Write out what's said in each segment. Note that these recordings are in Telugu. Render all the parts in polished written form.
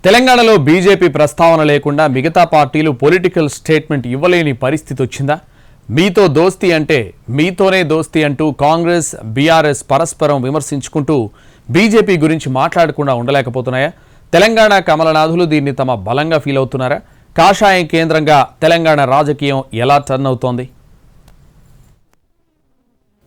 తెలంగాణలో బీజేపీ ప్రస్తావన లేకుండా మిగతా పార్టీలు పొలిటికల్ స్టేట్మెంట్ ఇవ్వలేని పరిస్థితి వచ్చిందా? మీతో దోస్తీ అంటే మీతోనే దోస్తీ అంటూ కాంగ్రెస్ బీఆర్ఎస్ పరస్పరం విమర్శించుకుంటూ బీజేపీ గురించి మాట్లాడకుండా ఉండలేకపోతున్నాయా? తెలంగాణ కమలనాథులు దీన్ని తమ బలంగా ఫీల్ అవుతున్నారా? కాషాయం కేంద్రంగా తెలంగాణ రాజకీయం ఎలా టర్న్ అవుతోంది?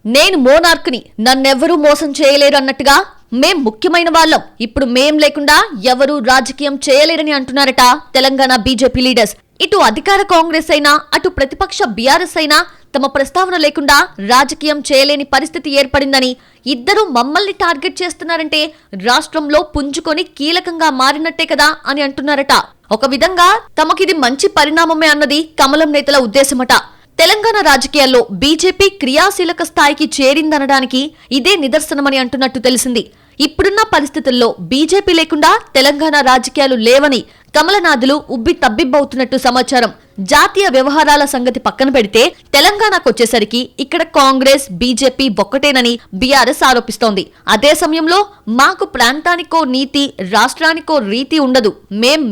నేను మోనార్క్ని, నన్నెవ్వరూ మోసం చేయలేరు అన్నట్టుగా మేం ముఖ్యమైన వాళ్ళం, ఇప్పుడు మేం లేకుండా ఎవరూ రాజకీయం చేయలేరని అంటున్నారట తెలంగాణ బీజేపీ లీడర్స్. ఇటు అధికార కాంగ్రెస్ అయినా అటు ప్రతిపక్ష బీఆర్ఎస్ అయినా తమ ప్రస్తావన లేకుండా రాజకీయం చేయలేని పరిస్థితి ఏర్పడిందని, ఇద్దరూ మమ్మల్ని టార్గెట్ చేస్తున్నారంటే రాష్ట్రంలో పుంజుకొని కీలకంగా మారినట్టే కదా అని అంటున్నారట. ఒక విధంగా తమకిది మంచి పరిణామమే అన్నది కమలం నేతల ఉద్దేశమట. తెలంగాణ రాజకీయాల్లో బీజేపీ క్రియాశీలక స్థాయికి చేరిందనడానికి ఇదే నిదర్శనమని అంటున్నట్టు తెలిసింది. ఇప్పుడున్న పరిస్థితుల్లో బీజేపీ లేకుండా తెలంగాణ రాజకీయాలు లేవని కమలనాథులు ఉబ్బి తబ్బిబ్బవుతున్నట్టు సమాచారం. జాతీయ వ్యవహారాల సంగతి పక్కన పెడితే తెలంగాణకొచ్చేసరికి ఇక్కడ కాంగ్రెస్ బీజేపీ ఒక్కటేనని బీఆర్ఎస్ ఆరోపిస్తోంది. అదే సమయంలో మాకు ప్రాంతానికో నీతి, రాష్ట్రానికో రీతి ఉండదు,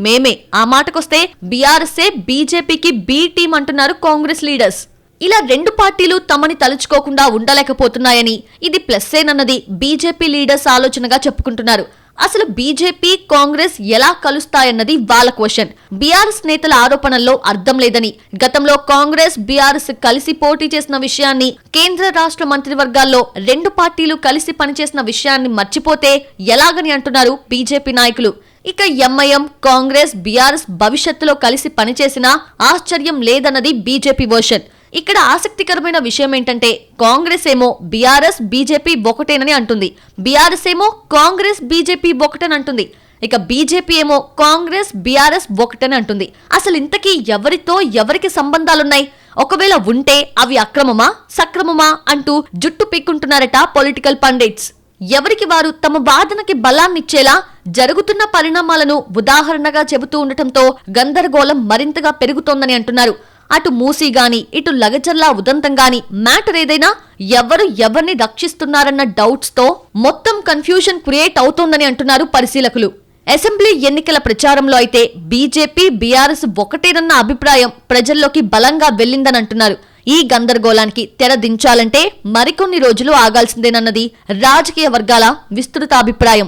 మేమే ఆ మాటకొస్తే బీఆర్ఎస్ఏ బీజేపీకి బీ టీం అంటున్నారు కాంగ్రెస్ లీడర్స్. ఇలా రెండు పార్టీలు తమని తలుచుకోకుండా ఉండలేకపోతున్నాయని, ఇది ప్లస్సేనన్నది బీజేపీ లీడర్స్ ఆలోచనగా చెప్పుకుంటున్నారు. అసలు బీజేపీ కాంగ్రెస్ ఎలా కలుస్తాయన్నది వాళ్ళ క్వశ్చన్. బీఆర్ఎస్ నేతల ఆరోపణల్లో అర్థం లేదని, గతంలో కాంగ్రెస్ బీఆర్ఎస్ కలిసి పోటీ చేసిన విషయాన్ని, కేంద్ర రాష్ట్ర మంత్రివర్గాల్లో రెండు పార్టీలు కలిసి పనిచేసిన విషయాన్ని మర్చిపోతే ఎలాగని అంటున్నారు బీజేపీ నాయకులు. ఇక ఎంఐఎం కాంగ్రెస్ బీఆర్ఎస్ భవిష్యత్తులో కలిసి పనిచేసినా ఆశ్చర్యం లేదన్నది బీజేపీ వర్షన్. ఇక్కడ ఆసక్తికరమైన విషయం ఏంటంటే కాంగ్రెస్ ఏమో బీఆర్ఎస్ బీజేపీ ఒకటేనని అంటుంది, బీఆర్ఎస్ ఏమో కాంగ్రెస్ బీజేపీ ఒకటని అంటుంది, ఇక బీజేపీ ఏమో కాంగ్రెస్ బీఆర్ఎస్ ఒకటని అంటుంది. అసలు ఇంతకీ ఎవరితో ఎవరికి సంబంధాలున్నాయి? ఒకవేళ ఉంటే అవి అక్రమమా సక్రమమా అంటూ జుట్టు పీక్కుంటున్నారట పొలిటికల్ పండిట్స్. ఎవరికి వారు తమ వాదనకి బలాన్నిచ్చేలా జరుగుతున్న పరిణామాలను ఉదాహరణగా చెబుతూ ఉండటంతో గందరగోళం మరింతగా పెరుగుతోందని అంటున్నారు. అటు మూసీ గాని ఇటు లగచర్ల ఉదంతం గాని మ్యాటర్ ఏదైనా ఎవరు ఎవరిని రక్షిస్తున్నారన్న డౌట్స్ తో మొత్తం కన్ఫ్యూజన్ క్రియేట్ అవుతోందని అంటున్నారు పరిశీలకులు. అసెంబ్లీ ఎన్నికల ప్రచారంలో అయితే బీజేపీ బీఆర్ఎస్ ఒకటేనన్న అభిప్రాయం ప్రజల్లోకి బలంగా వెళ్లిందని అంటున్నారు. ఈ గందరగోళానికి తెర దించాలంటే మరికొన్ని రోజులు ఆగాల్సిందేనన్నది రాజకీయ వర్గాల విస్తృత అభిప్రాయం.